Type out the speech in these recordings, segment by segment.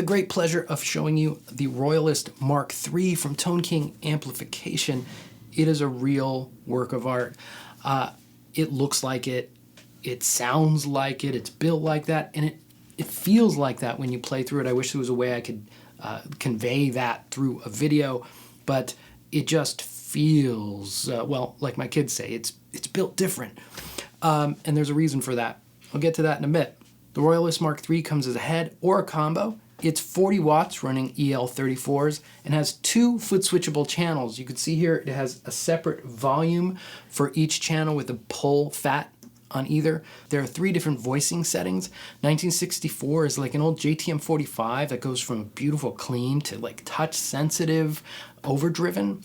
the great pleasure of showing you the Royalist MKIII from Tone King Amplification. It is a real work of art. It looks like it, it sounds like it, it's built like that, and it feels like that when you play through it. I wish there was a way I could convey that through a video, but it just feels, well, like my kids say, it's built different. And there's a reason for that. I'll get to that in a bit. The Royalist MKIII comes as a head or a combo. It's 40 watts running EL34s and has 2 foot switchable channels. You can see here it has a separate volume for each channel with a pull fat on either. There are 3 different voicing settings. 1964 is like an old JTM 45 that goes from beautiful clean to like touch sensitive, overdriven.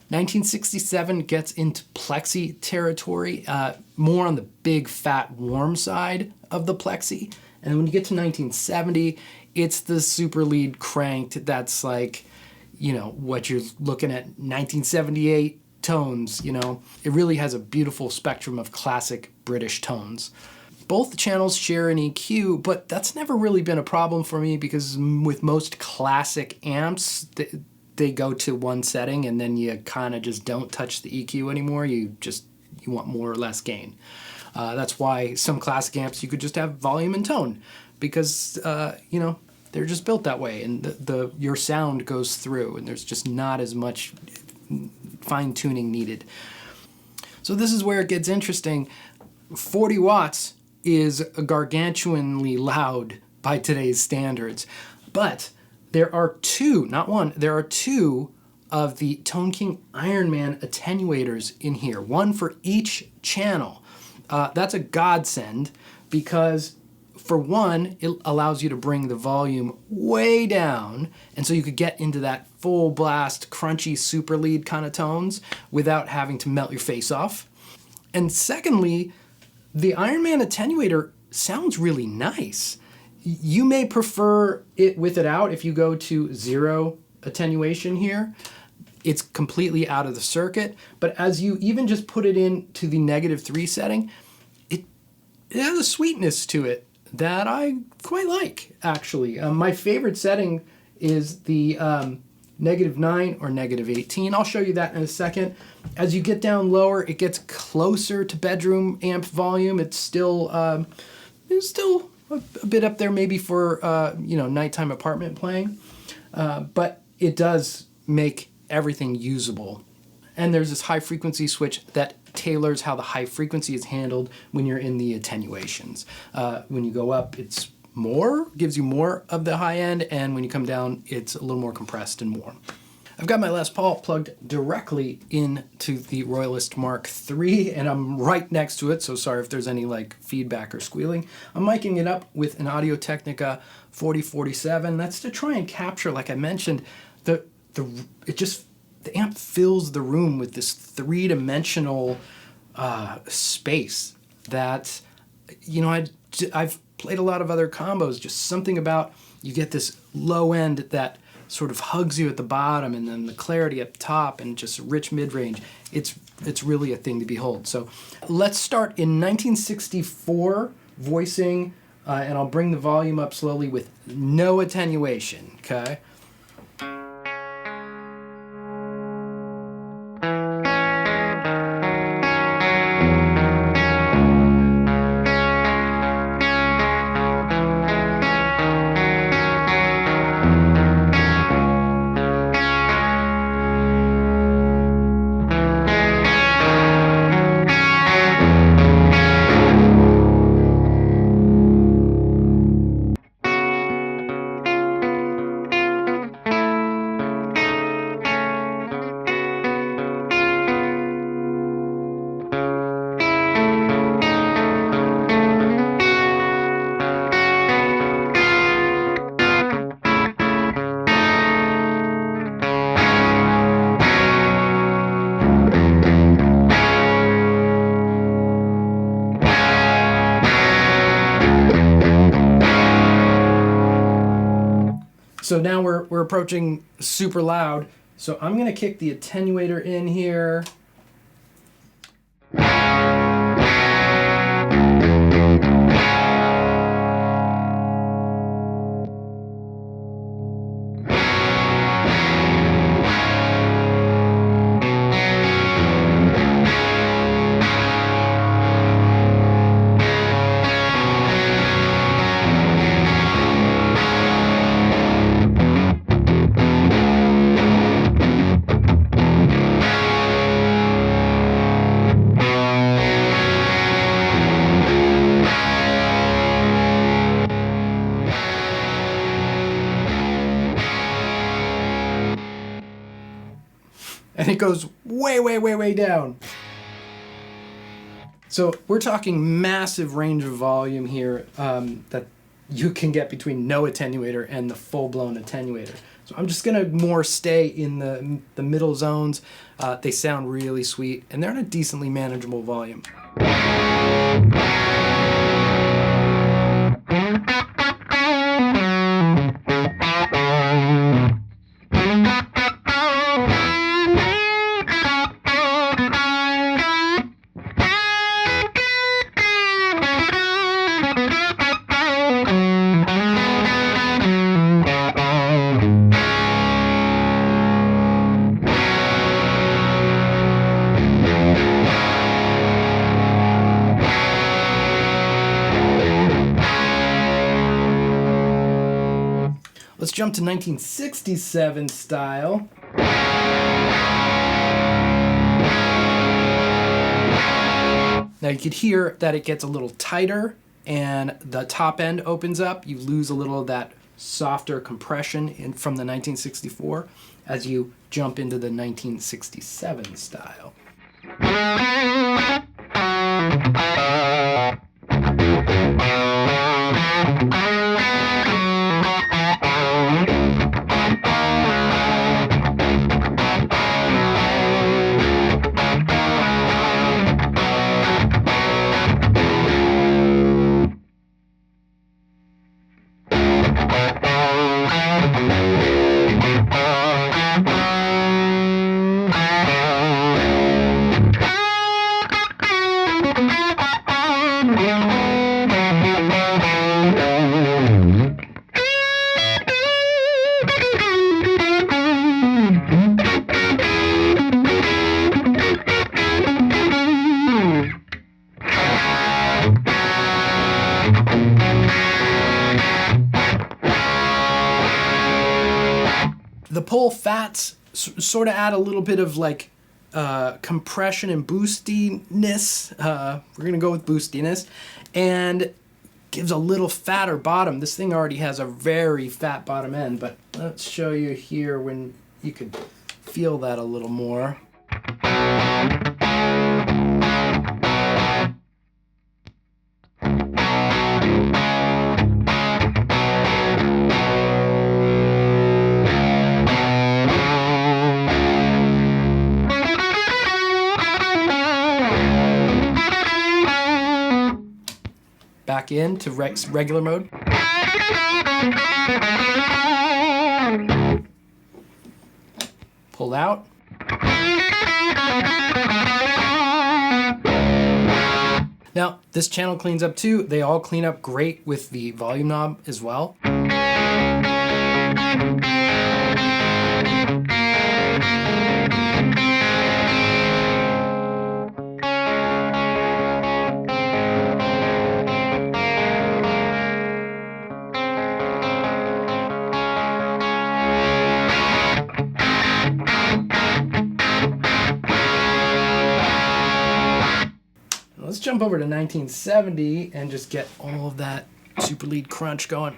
1967 gets into plexi territory, more on the big, fat, warm side of the plexi. And when you get to 1970, it's the super lead cranked. That's like, you know, what you're looking at, 1978 tones, you know. It really has a beautiful spectrum of classic British tones. Both channels share an EQ, but that's never really been a problem for me because with most classic amps, they go to one setting and then you kind of just don't touch the EQ anymore. You want more or less gain. That's why some classic amps you could just have volume and tone because you know, they're just built that way, and your sound goes through and there's just not as much fine tuning needed. So this is where it gets interesting. 40 watts is gargantuanly loud by today's standards, but there are 2, not one, there are 2 of the Tone King Ironman attenuators in here, one for each channel. That's a godsend because for one, it allows you to bring the volume way down, and so you could get into that full blast, crunchy, super lead kind of tones without having to melt your face off. And secondly, the Ironman attenuator sounds really nice. You may prefer it with it out if you go to 0 attenuation here. It's completely out of the circuit, but as you even just put it into the -3 setting, it has a sweetness to it that I quite like, actually. My favorite setting is the -9 or -18. I'll show you that in a second. As you get down lower, it gets closer to bedroom amp volume. It's still a bit up there maybe for you know, nighttime apartment playing, but it does make everything usable. And there's this high frequency switch that tailors how the high frequency is handled when you're in the attenuations. When you go up, it's more, gives you more of the high end, and when you come down, it's a little more compressed and warm. I've got my Les Paul plugged directly into the Royalist MKIII, and I'm right next to it, so sorry if there's any like feedback or squealing. I'm miking it up with an Audio-Technica 4047. That's to try and capture, like I mentioned, the amp fills the room with this 3-dimensional space that, you know, I've played a lot of other combos, just something about, you get this low end that sort of hugs you at the bottom and then the clarity up top and just rich mid-range. It's really a thing to behold. So let's start in 1964 voicing, and I'll bring the volume up slowly with no attenuation, okay? So now we're approaching super loud. So I'm gonna kick the attenuator in here. and it goes way, way, way, way down. So we're talking massive range of volume here that you can get between no attenuator and the full-blown attenuator. So I'm just gonna more stay in the middle zones. They sound really sweet, and they're in a decently manageable volume. Let's jump to 1967 style. Now you could hear that it gets a little tighter and the top end opens up. You lose a little of that softer compression from the 1964 as you jump into the 1967 style. The pull fats sort of add a little bit of like compression and boostiness. We're gonna go with boostiness, and gives a little fatter bottom. This thing already has a very fat bottom end, but let's show you here when you could feel that a little more. Back into regular mode. Pull out. Now, this channel cleans up too. They all clean up great with the volume knob as well. Let's jump over to 1970 and just get all of that super lead crunch going.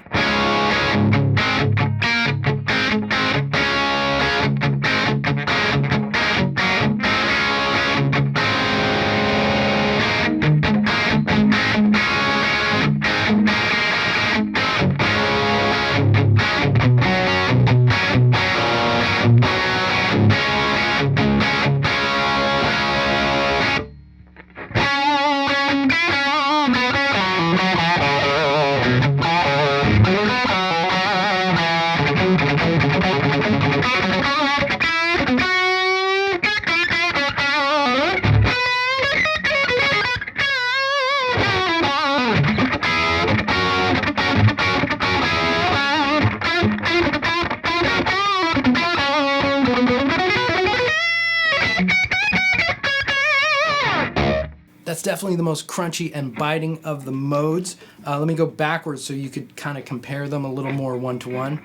That's definitely the most crunchy and biting of the modes. Let me go backwards so you could kind of compare them a little more one-to-one.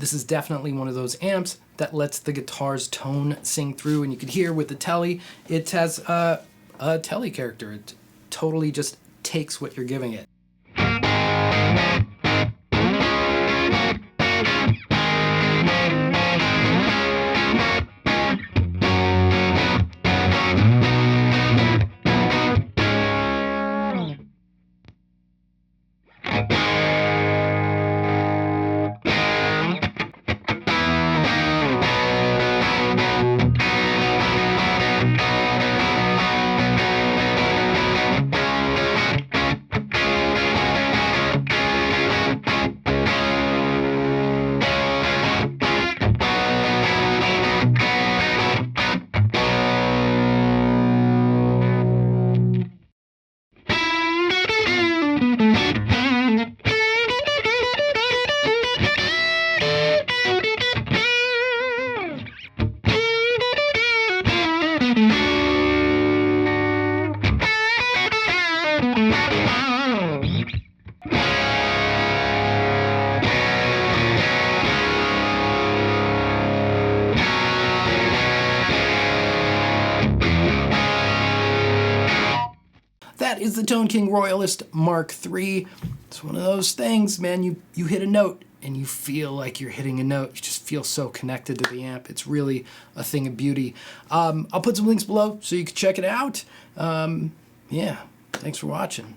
This is definitely one of those amps that lets the guitar's tone sing through, and you can hear with the Tele, it has a Tele character. It totally just takes what you're giving it. That is the Tone King Royalist Mark III. It's one of those things, man, you hit a note and you feel like you're hitting a note. You just feel so connected to the amp. It's really a thing of beauty. I'll put some links below so you can check it out. Yeah, thanks for watching.